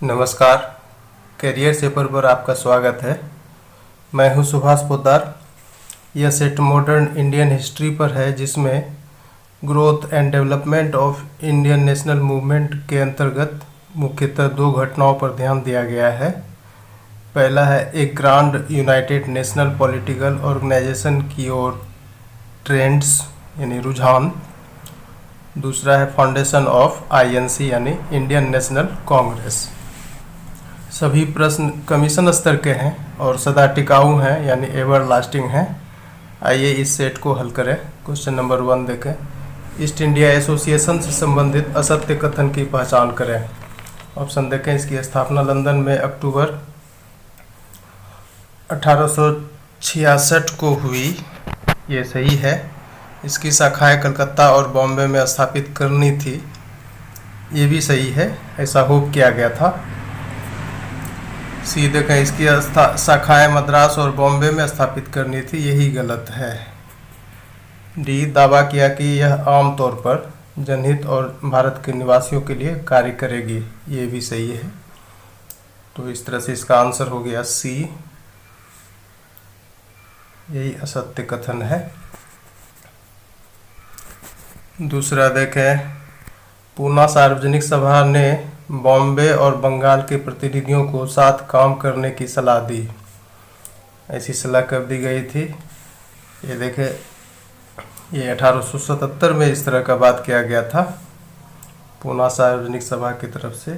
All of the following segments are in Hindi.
नमस्कार। करियर शेपर पर आपका स्वागत है। मैं हूं सुभाष पोद्दार। यह सेट मॉडर्न इंडियन हिस्ट्री पर है, जिसमें growth and development of Indian national movement के अंतर्गत मुख्यतः दो घटनाओं पर ध्यान दिया गया है। पहला है एक grand united national political organization की ओर ट्रेंड्स यानी रुझान। दूसरा है फाउंडेशन ऑफ आईएनसी यानी इंडियन नेशनल कांग्रेस। सभी प्रश्न कमीशन स्तर के हैं और सदा टिकाऊ हैं यानी एवर लास्टिंग हैं। आइए इस सेट को हल करें। क्वेश्चन नंबर 1 देखें। ईस्ट इंडिया एसोसिएशन से संबंधित असत्य कथन की पहचान करें। ऑप्शन देखें। इसकी स्थापना लंदन में अक्टूबर 1866 को हुई, ये सही है। इसकी शाखाएं कलकत्ता और बॉम्बे में स्थापित करनी थी, ये भी सही है। ऐसा होप किया गया था। सी देखें। इसकी शाखाएं मद्रास और बॉम्बे में स्थापित करनी थी, यही गलत है। डी दावा किया कि यह आमतौर पर जनहित और भारत के निवासियों के लिए कार्य करेगी, ये भी सही है। तो इस तरह से इसका आंसर हो गया सी, यही असत्य कथन है। दूसरा देखें। पूना सार्वजनिक सभा ने बॉम्बे और बंगाल के प्रतिनिधियों को साथ काम करने की सलाह दी। ऐसी सलाह कब दी गई थी? ये देखें, ये 1877 में इस तरह का बात किया गया था पूना सार्वजनिक सभा की तरफ से।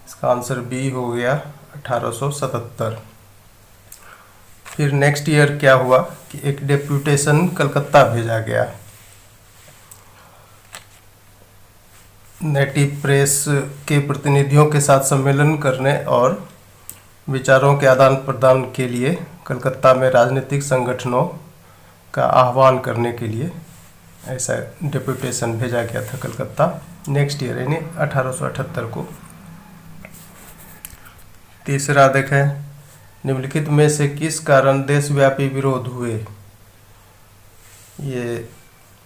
इसका आंसर बी हो गया 1877। फिर नेक्स्ट ईयर क्या हुआ कि एक डेप्यूटेशन कलकत्ता भेजा गया। नेटिव प्रेस के प्रतिनिधियों के साथ सम्मेलन करने और विचारों के आदान प्रदान के लिए कलकत्ता में राजनीतिक संगठनों का आह्वान करने के लिए ऐसा डेप्यूटेशन भेजा गया था कलकत्ता नेक्स्ट ईयर यानी 1878 को। तीसरा देखें। निम्नलिखित में से किस कारण देशव्यापी विरोध हुए? ये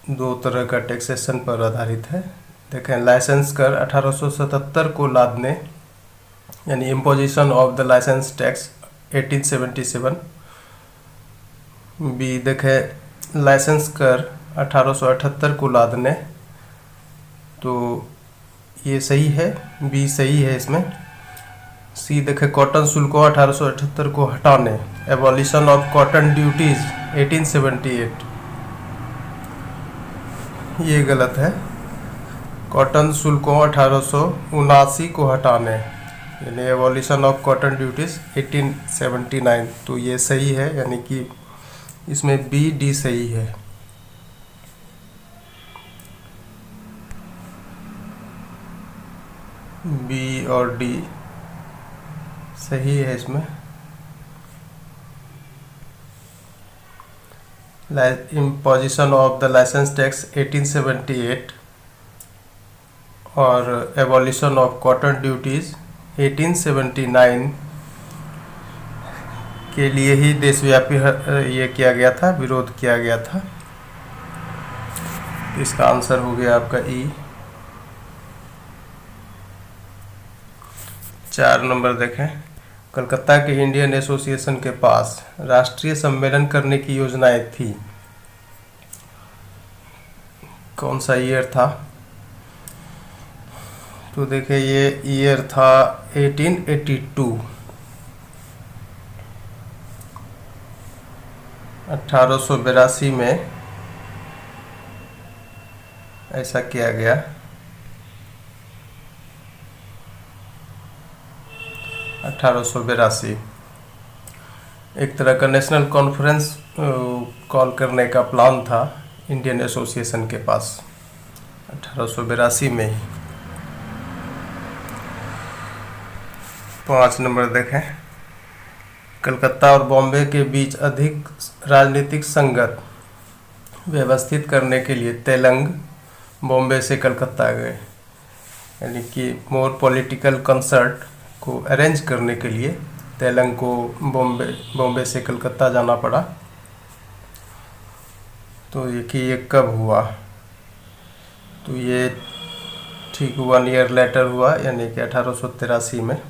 दो तरह का टैक्सेशन पर आधारित है। देखें। लाइसेंस कर 1877 को लादने यानी imposition of the licence tax 1877। B देखें। लाइसेंस कर 1878 को लादने, तो ये सही है, बी सही है इसमें। सी देखें। कॉटन शुल्कों 1878 को हटाने, एबॉलिशन ऑफ कॉटन ड्यूटीज 1878, ये गलत है। कॉटन शुल्कों 1879 को हटाने यानी एबॉलिशन ऑफ कॉटन ड्यूटीज 1879, तो ये सही है, यानी कि इसमें बी डी सही है। बी और डी सही है इसमें। Imposition of the licence tax 1878 और एबॉलिशन ऑफ कॉटन ड्यूटीज 1879 के लिए ही देशव्यापी ये किया गया था, विरोध किया गया था। इसका आंसर हो गया आपका ई। 4 नंबर देखें। कलकत्ता के इंडियन एसोसिएशन के पास राष्ट्रीय सम्मेलन करने की योजनाएं थी। कौन सा ईयर था? तो देखिए, ये ईयर था 1882। 1882 में ऐसा किया गया। 1882 एक तरह का नेशनल कॉन्फ्रेंस कॉल करने का प्लान था इंडियन एसोसिएशन के पास 1882 में ही। 5 नंबर देखें। कलकत्ता और बॉम्बे के बीच अधिक राजनीतिक संगत व्यवस्थित करने के लिए तेलंग बॉम्बे से कलकत्ता गए, यानी कि मोर पॉलिटिकल कंसर्ट को अरेंज करने के लिए तेलंग को बॉम्बे से कलकत्ता जाना पड़ा। तो ये कि ये कब हुआ? तो ये ठीक 1 ईयर लेटर हुआ, यानी कि 1883 में।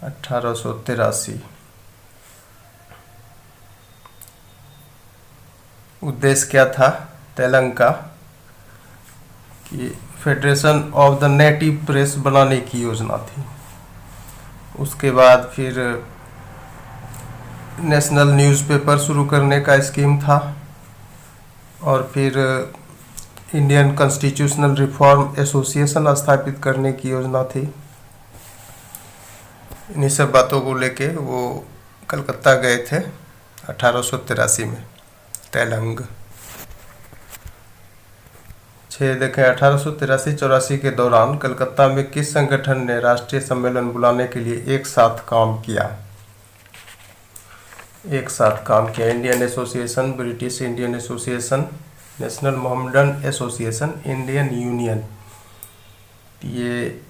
1883 उद्देश्य क्या था तेलंग का कि federation of the native press बनाने की योजना थी। उसके बाद फिर नेशनल न्यूज़पेपर शुरू करने का स्कीम था, और फिर इंडियन कॉन्स्टिट्यूशनल रिफॉर्म एसोसिएशन स्थापित करने की योजना थी। इन्हीं सब बातों को लेके वो कलकत्ता गए थे 1883 में, तेलंग। 6 देखें, 1883-84 के दौरान कलकत्ता में किस संगठन ने राष्ट्रीय सम्मेलन बुलाने के लिए एक साथ काम किया? एक साथ काम किया। Indian association, British Indian association, national Mohammedan association, Indian union. ये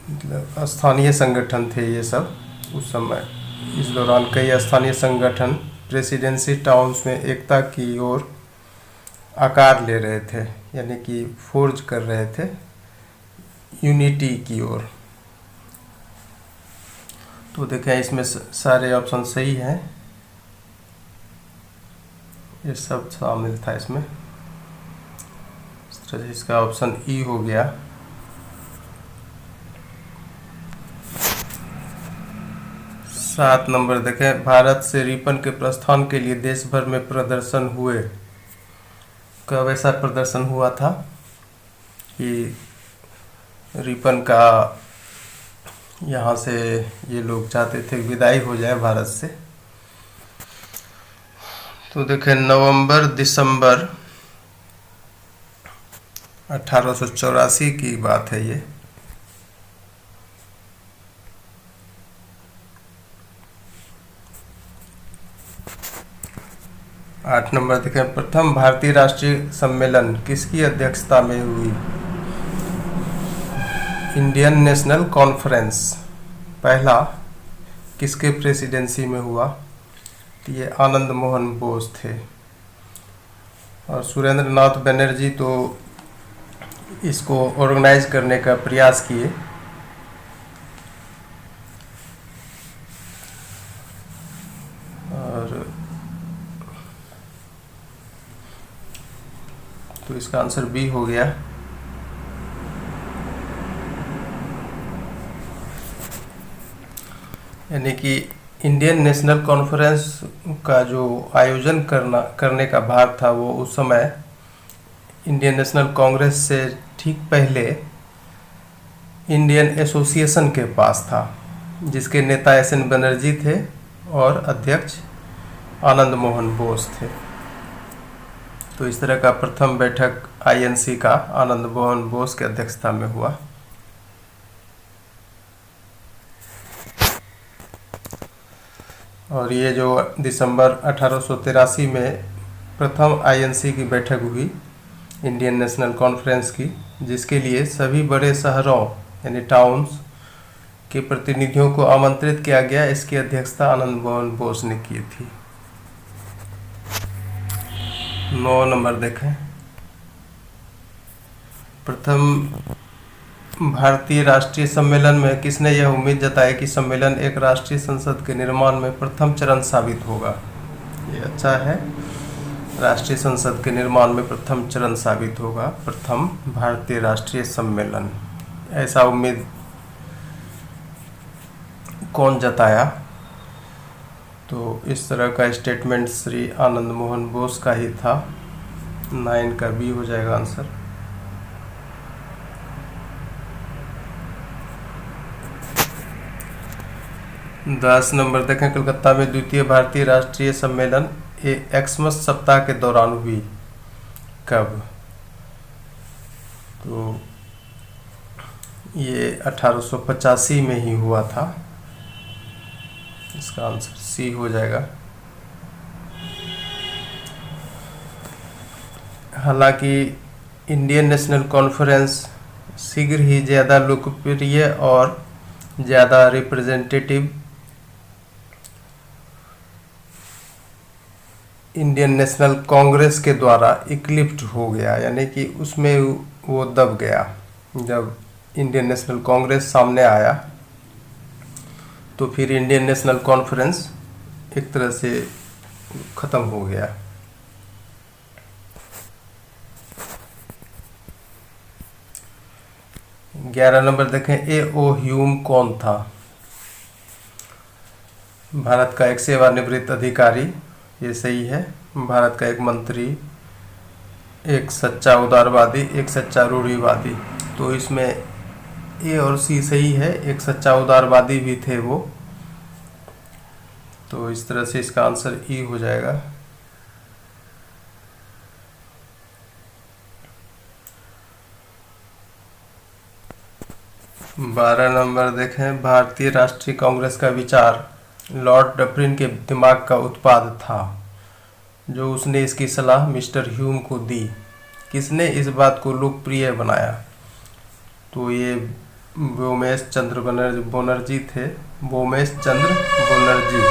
मतलब स्थानीय संगठन थे ये सब उस समय। इस दौरान कई स्थानीय संगठन प्रेसिडेंसी टाउन्स में एकता की ओर आकार ले रहे थे, यानी कि फोर्ज कर रहे थे यूनिटी की ओर। तो देखें इसमें सारे ऑप्शन सही हैं, ये सब शामिल था इसमें। इस तरह से इसका ऑप्शन ई हो गया। सात नंबर देखें, भारत से रिपन के प्रस्थान के लिए देश भर में प्रदर्शन हुए। कब ऐसा प्रदर्शन हुआ था कि रिपन का यहाँ से ये लोग चाहते थे विदाई हो जाए भारत से? तो देखें नवंबर दिसंबर 1884 की बात है ये। आठ नंबर देखें, प्रथम भारतीय राष्ट्रीय सम्मेलन किसकी अध्यक्षता में हुई? इंडियन नेशनल कॉन्फ्रेंस पहला किसके प्रेसिडेंसी में हुआ? तो ये आनंद मोहन बोस थे। और सुरेंद्र नाथ बनर्जी तो इसको ऑर्गेनाइज करने का प्रयास किए। और तो इसका आंसर बी हो गया। यानी कि इंडियन नेशनल कॉन्फ्रेंस का जो आयोजन करने का भार था वो उस समय इंडियन नेशनल कांग्रेस से ठीक पहले इंडियन एसोसिएशन के पास था, जिसके नेता एस.एन. बनर्जी थे और अध्यक्ष आनंद मोहन बोस थे। तो इस तरह का प्रथम बैठक आईएनसी का आनंद मोहन बोस की अध्यक्षता में हुआ। और ये जो दिसंबर 1883 में प्रथम आईएनसी की बैठक हुई इंडियन नेशनल कॉन्फ्रेंस की, जिसके लिए सभी बड़े शहरों यानी टाउन्स के प्रतिनिधियों को आमंत्रित किया गया, इसकी अध्यक्षता आनंद मोहन बोस ने की थी। 9 नंबर देखें, प्रथम भारतीय राष्ट्रीय सम्मेलन में किसने यह उम्मीद जताई कि सम्मेलन एक राष्ट्रीय संसद के निर्माण में प्रथम चरण साबित होगा? ये अच्छा है, राष्ट्रीय संसद के निर्माण में प्रथम चरण साबित होगा प्रथम भारतीय राष्ट्रीय सम्मेलन। ऐसा उम्मीद कौन जताया? तो इस तरह का स्टेटमेंट श्री आनंद मोहन बोस का ही था। 9 का बी हो जाएगा आंसर। दस नंबर देखें, कलकत्ता में द्वितीय भारतीय राष्ट्रीय सम्मेलन एक्समस सप्ताह के दौरान हुई। कब? तो ये 1885 में ही हुआ था। इसका आंसर सी हो जाएगा। हालांकि इंडियन नेशनल कॉन्फ्रेंस शीघ्र ही ज़्यादा लोकप्रिय और ज़्यादा रिप्रेजेंटेटिव इंडियन नेशनल कांग्रेस के द्वारा इक्लिप्ट हो गया, यानी कि उसमें वो दब गया। जब इंडियन नेशनल कांग्रेस सामने आया तो फिर इंडियन नेशनल कॉन्फ्रेंस एक तरह से ख़त्म हो गया। 11 नंबर देखें, ए.ओ. ह्यूम कौन था? भारत का एक सेवानिवृत्त अधिकारी, ये सही है। भारत का एक मंत्री, एक सच्चा उदारवादी, एक सच्चा रूढ़िवादी। तो इसमें ए और सी सही है, एक सच्चा उदारवादी भी थे वो। तो इस तरह से इसका आंसर ई हो जाएगा। बारह नंबर देखें, भारतीय राष्ट्रीय कांग्रेस का विचार लॉर्ड डफरिन के दिमाग का उत्पाद था। जो उसने इसकी सलाह मिस्टर ह्यूम को दी। किसने इस बात को लोकप्रिय बनाया? तो ये व्योमेश चंद्र बनर्जी थे। व्योमेश चंद्र बनर्जी,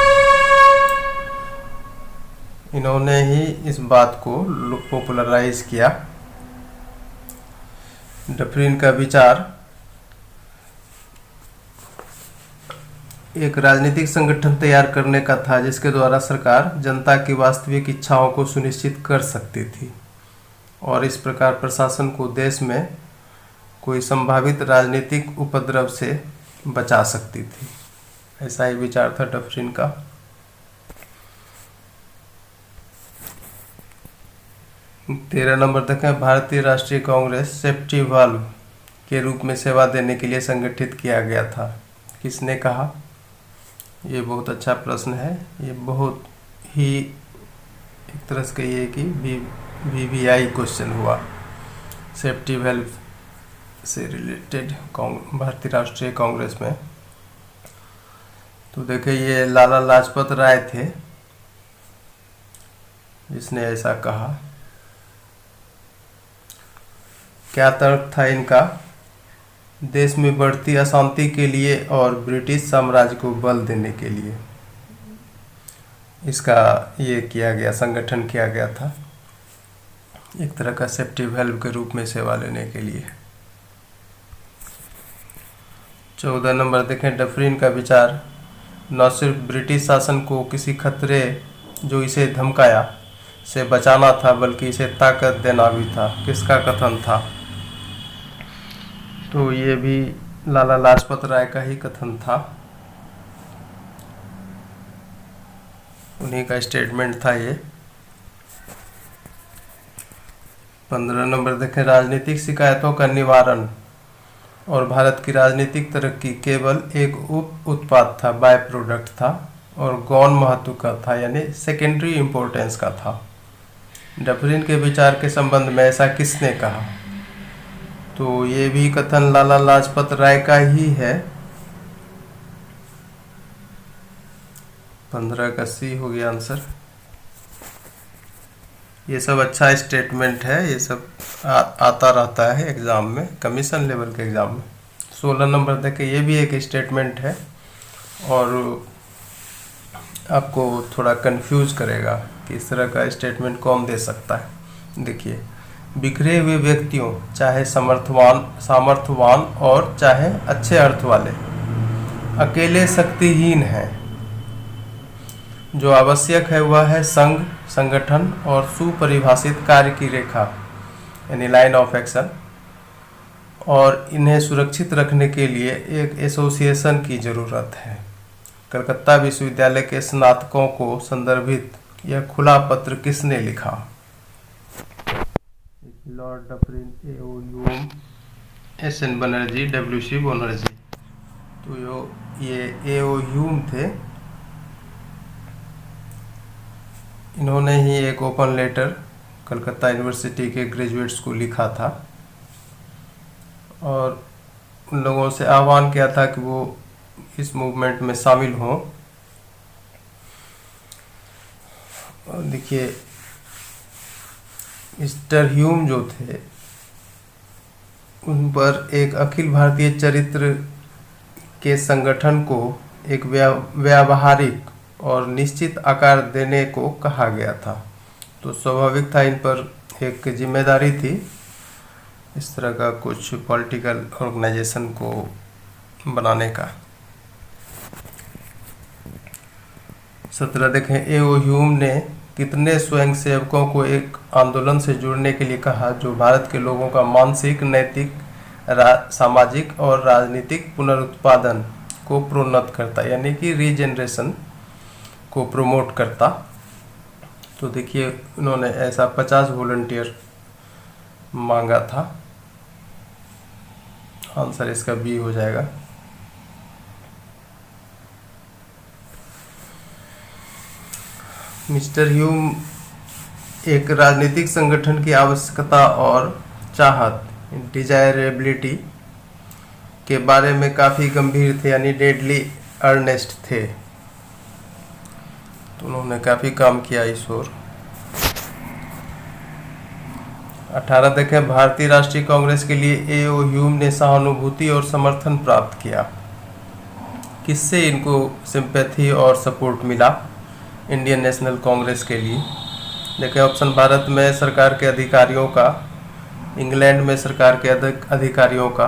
इन्होंने ही इस बात को पॉपुलराइज किया। डफरिन का विचार एक राजनीतिक संगठन तैयार करने का था जिसके द्वारा सरकार जनता की वास्तविक इच्छाओं को सुनिश्चित कर सकती थी और इस प्रकार प्रशासन को देश में कोई संभावित राजनीतिक उपद्रव से बचा सकती थी। ऐसा ही विचार था डफरिन का। तेरह नंबर तक है, भारतीय राष्ट्रीय कांग्रेस सेफ्टी वाल्व के रूप में सेवा देने के लिए संगठित किया गया था। किसने कहा? ये बहुत अच्छा प्रश्न है। ये बहुत ही एक तरह से कहिए कि वीवीआई क्वेश्चन हुआ सेफ्टी वेल्व से रिलेटेड भारतीय राष्ट्रीय कांग्रेस में। तो देखिए, ये लाला लाजपत राय थे जिसने ऐसा कहा। क्या तर्क था इनका? देश में बढ़ती अशांति के लिए और ब्रिटिश साम्राज्य को बल देने के लिए इसका ये किया गया, संगठन किया गया था, एक तरह का सेफ्टी वेल्व के रूप में सेवा लेने के लिए। 14 नंबर देखें, डफरिन का विचार न सिर्फ ब्रिटिश शासन को किसी खतरे जो इसे धमकाया से बचाना था बल्कि इसे ताकत देना भी था। किसका कथन था? तो ये भी लाला लाजपत राय का ही कथन था, उन्हीं का स्टेटमेंट था ये। 15 नंबर देखें, राजनीतिक शिकायतों का निवारण और भारत की राजनीतिक तरक्की केवल एक उप उत्पाद था, बाय प्रोडक्ट था और गौण महत्व का था, यानी सेकेंडरी इम्पोर्टेंस का था। डफरिन के विचार के संबंध में ऐसा किसने कहा? तो ये भी कथन लाला लाजपत राय का ही है। 15 का सी हो गया आंसर। ये सब अच्छा स्टेटमेंट है, ये सब आता रहता है एग्ज़ाम में, कमीशन लेवल के एग्ज़ाम में। 16 नंबर तक ये भी एक स्टेटमेंट है और आपको थोड़ा कंफ्यूज करेगा कि इस तरह का स्टेटमेंट कौन दे सकता है। देखिए, बिखरे हुए व्यक्तियों, चाहे सामर्थ्यवान और चाहे अच्छे अर्थ वाले, अकेले शक्तिहीन हैं। जो आवश्यक है वह है संघ, संगठन और सुपरिभाषित कार्य की रेखा, यानी लाइन ऑफ एक्शन, और इन्हें सुरक्षित रखने के लिए एक एसोसिएशन की ज़रूरत है। कलकत्ता विश्वविद्यालय के स्नातकों को संदर्भित यह खुला पत्र किसने लिखा? Lord Dufferin, A O. Hume, S N. Banerjee, W C. Banerjee. तो ये ए.ओ. ह्यूम थे। इन्होंने ही एक ओपन लेटर कलकत्ता यूनिवर्सिटी के ग्रेजुएट्स को लिखा था और उन लोगों से आह्वान किया था कि वो इस मूवमेंट में शामिल हों। और देखिए, मिस्टर ह्यूम जो थे उन पर एक अखिल भारतीय चरित्र के संगठन को एक व्यावहारिक और निश्चित आकार देने को कहा गया था। तो स्वाभाविक था इन पर एक जिम्मेदारी थी इस तरह का कुछ पॉलिटिकल ऑर्गेनाइजेशन को बनाने का। 17 देखें, ए.ओ. ह्यूम ने कितने स्वयंसेवकों को एक आंदोलन से जुड़ने के लिए कहा जो भारत के लोगों का मानसिक, नैतिक, सामाजिक और राजनीतिक पुनरुत्पादन को प्रोन्नत करता, यानी कि रीजनरेशन को प्रमोट करता। तो देखिए उन्होंने ऐसा 50 वॉलंटियर मांगा था। आंसर इसका बी हो जाएगा। मिस्टर ह्यूम एक राजनीतिक संगठन की आवश्यकता और चाहत, डिजायरेबिलिटी के बारे में काफ़ी गंभीर थे, यानी डेडली अर्नेस्ट थे। तो उन्होंने काफ़ी काम किया इस ओर। 18 देखें, भारतीय राष्ट्रीय कांग्रेस के लिए ए.ओ. ह्यूम ने सहानुभूति और समर्थन प्राप्त किया। किससे इनको सिंपैथी और सपोर्ट मिला इंडियन नेशनल कांग्रेस के लिए? देखें ऑप्शन, भारत में सरकार के अधिकारियों का, इंग्लैंड में सरकार के अधिकारियों का,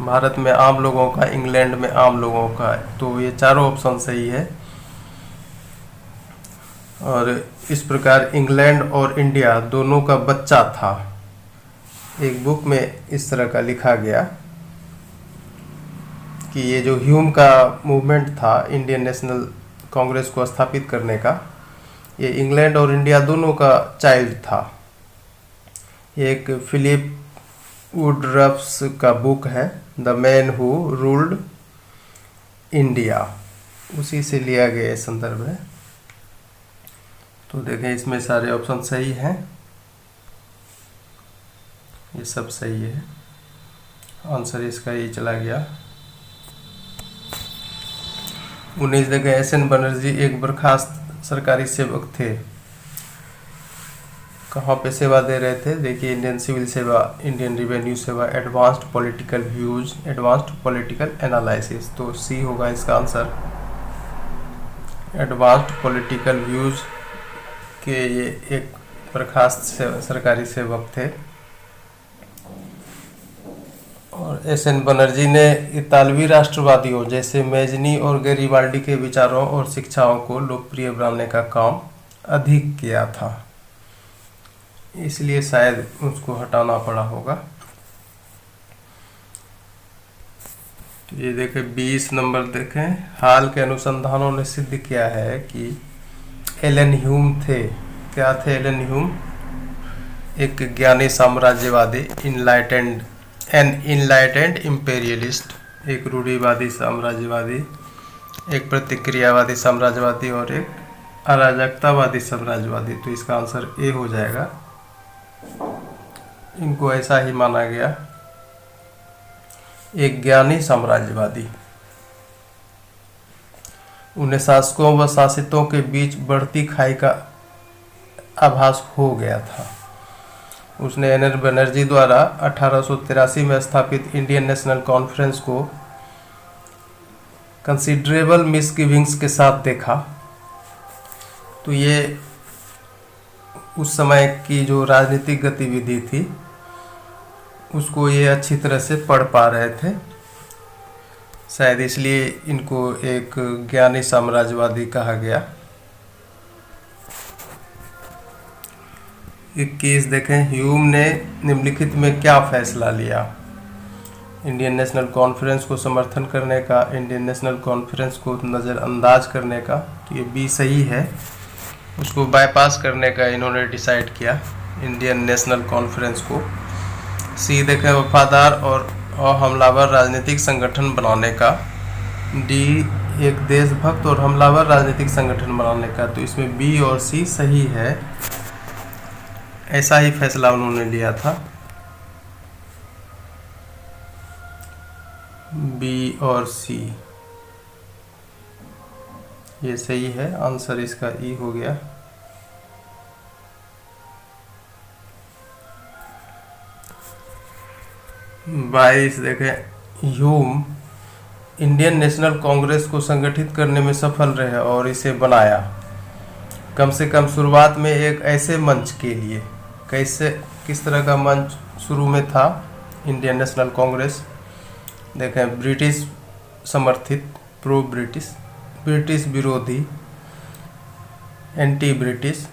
भारत में आम लोगों का, इंग्लैंड में आम लोगों का। तो ये चारों ऑप्शन सही है। और इस प्रकार इंग्लैंड और इंडिया दोनों का बच्चा था। एक बुक में इस तरह का लिखा गया कि ये जो ह्यूम का मूवमेंट था इंडियन नेशनल कांग्रेस को स्थापित करने का, ये इंग्लैंड और इंडिया दोनों का चाइल्ड था। ये एक फिलिप वुडरफ्स का बुक है, the man who ruled India, उसी से लिया गया ये संदर्भ है। तो देखें इसमें सारे ऑप्शन सही हैं, ये सब सही है। आंसर इसका ये चला गया। 19 देखें, एस.एन. बनर्जी एक बर्खास्त सरकारी सेवक थे। कहाँ पे सेवा दे रहे थे? देखिए इंडियन सिविल सेवा, इंडियन रिवेन्यू सेवा, advanced political views, advanced political analysis. तो सी होगा इसका आंसर। एडवांस्ड पॉलिटिकल व्यूज के ये एक बर्खास्त सरकारी सेवक थे। और एस.एन. बनर्जी ने इतालवी राष्ट्रवादियों जैसे मैजनी और गैरिबाल्डी के विचारों और शिक्षाओं को लोकप्रिय बनाने का काम अधिक किया था, इसलिए शायद उसको हटाना पड़ा होगा। तो ये देखें 20 नंबर देखें, हाल के अनुसंधानों ने सिद्ध किया है कि एलन ह्यूम थे। क्या थे एलन ह्यूम? एक ज्ञानी साम्राज्यवादी, इनलाइटेंड इंपेरियलिस्ट, एक रूढ़िवादी साम्राज्यवादी, एक प्रतिक्रियावादी साम्राज्यवादी और एक अराजकतावादी साम्राज्यवादी। तो इसका आंसर ए हो जाएगा। इनको ऐसा ही माना गया, एक ज्ञानी साम्राज्यवादी। उन्हें शासकों व शासितों के बीच बढ़ती खाई का आभास हो गया था। उसने एन.एन. बनर्जी द्वारा 1883 में स्थापित इंडियन नेशनल कॉन्फ्रेंस को कंसिडरेबल मिसगिविंग्स के साथ देखा। तो ये उस समय की जो राजनीतिक गतिविधि थी उसको ये अच्छी तरह से पढ़ पा रहे थे, शायद इसलिए इनको एक ज्ञानी साम्राज्यवादी कहा गया। 21 देखें, ह्यूम ने निम्नलिखित में क्या फैसला लिया? इंडियन नेशनल कॉन्फ्रेंस को समर्थन करने का, इंडियन नेशनल कॉन्फ्रेंस को नज़रअंदाज करने का। तो ये बी सही है, उसको बाईपास करने का इन्होंने डिसाइड किया इंडियन नेशनल कॉन्फ्रेंस को। सी देखें, वफादार और हमलावर राजनीतिक संगठन बनाने का। डी एक देशभक्त और हमलावर राजनीतिक संगठन बनाने का। तो इसमें बी और सी सही है, ऐसा ही फैसला उन्होंने लिया था। बी और सी ये सही है, आंसर इसका ई हो गया। बाईस देखें, ह्यूम इंडियन नेशनल कांग्रेस को संगठित करने में सफल रहे और इसे बनाया। कम से कम शुरुआत में एक ऐसे मंच के लिए किस तरह का मंच शुरू में था इंडियन नेशनल कांग्रेस। देखें, ब्रिटिश समर्थित, प्रो ब्रिटिश, ब्रिटिश विरोधी, एंटी ब्रिटिश,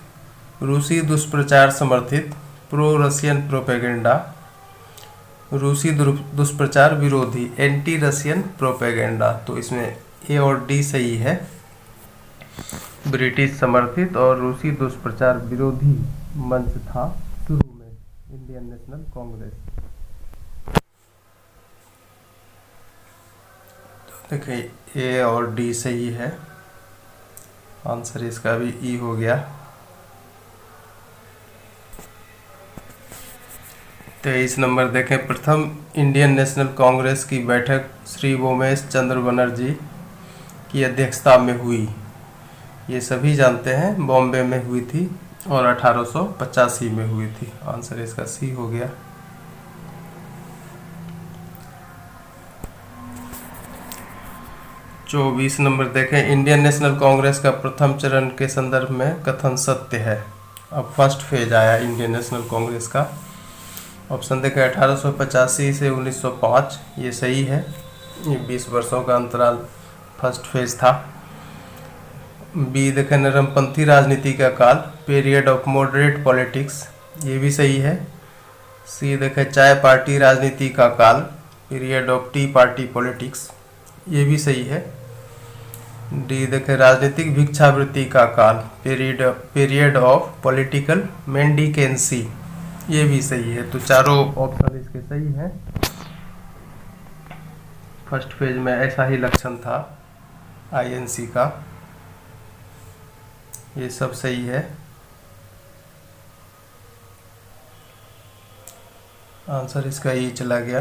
रूसी दुष्प्रचार समर्थित, प्रो रशियन प्रोपेगेंडा, रूसी दुष्प्रचार विरोधी, एंटी रशियन प्रोपेगेंडा। तो इसमें ए और डी सही है। ब्रिटिश समर्थित और रूसी दुष्प्रचार विरोधी मंच था शुरू में इंडियन नेशनल कांग्रेस। तो देखिए ए और डी सही है, आंसर इसका भी ई हो गया। 23 नंबर देखें, प्रथम इंडियन नेशनल कांग्रेस की बैठक श्री वोमेश चंद्र बनर्जी की अध्यक्षता में हुई। ये सभी जानते हैं, बॉम्बे में हुई थी और 1885 में हुई थी। आंसर इसका सी हो गया। चौबीस नंबर देखें, इंडियन नेशनल कांग्रेस का प्रथम चरण के संदर्भ में कथन सत्य है। अब फर्स्ट फेज आया इंडियन नेशनल कांग्रेस का। ऑप्शन देखें 1885 से 1905, ये सही है। ये 20 वर्षों का अंतराल फर्स्ट फेज था। बी देखें नरमपंथी राजनीति का काल, पीरियड ऑफ मॉडरेट पॉलिटिक्स, ये भी सही है। सी देखें चाय पार्टी राजनीति का काल, period of T party politics, ये भी सही है। डी देखें राजनीतिक भिक्षावृत्ति का काल, पीरियड ऑफ पॉलिटिकल मेंडिकेंसी, ये भी सही है। तो चारों ऑप्शन इसके सही हैं। फर्स्ट फेज में ऐसा ही लक्षण था आईएनसी का, ये सब सही है। आंसर इसका ये चला गया।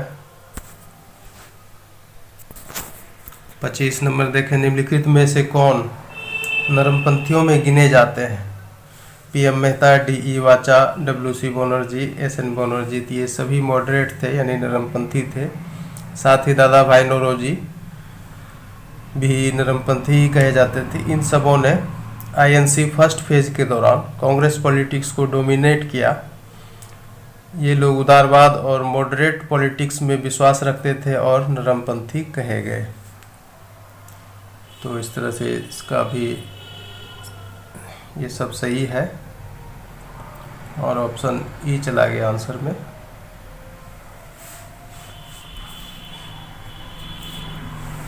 25 नंबर देखें, निम्नलिखित में से कौन नरमपंथियों में गिने जाते हैं? पीएम मेहता, डी वाचा, डब्ल्यूसी बनर्जी, एसएन बनर्जी। ये सभी मॉडरेट थे यानी नरमपंथी थे। साथ ही दादा भाई नौरोजी भी नरमपंथी कहे जाते थे। इन सबों ने आईएनसी फर्स्ट फेज के दौरान कांग्रेस पॉलिटिक्स को डोमिनेट किया। ये लोग उदारवाद और मॉडरेट पॉलिटिक्स में विश्वास रखते थे और नरमपंथी कहे गए। तो इस तरह से इसका भी ये सब सही है और ऑप्शन ई चला गया आंसर में।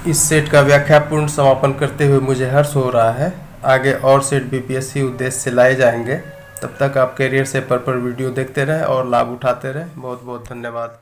इस सेट का व्याख्यापूर्ण समापन करते हुए मुझे हर्ष हो रहा है। आगे और सेट बीपीएससी उद्देश्य से लाए जाएंगे। तब तक आप कैरियर से पर वीडियो देखते रहें और लाभ उठाते रहें। बहुत बहुत धन्यवाद।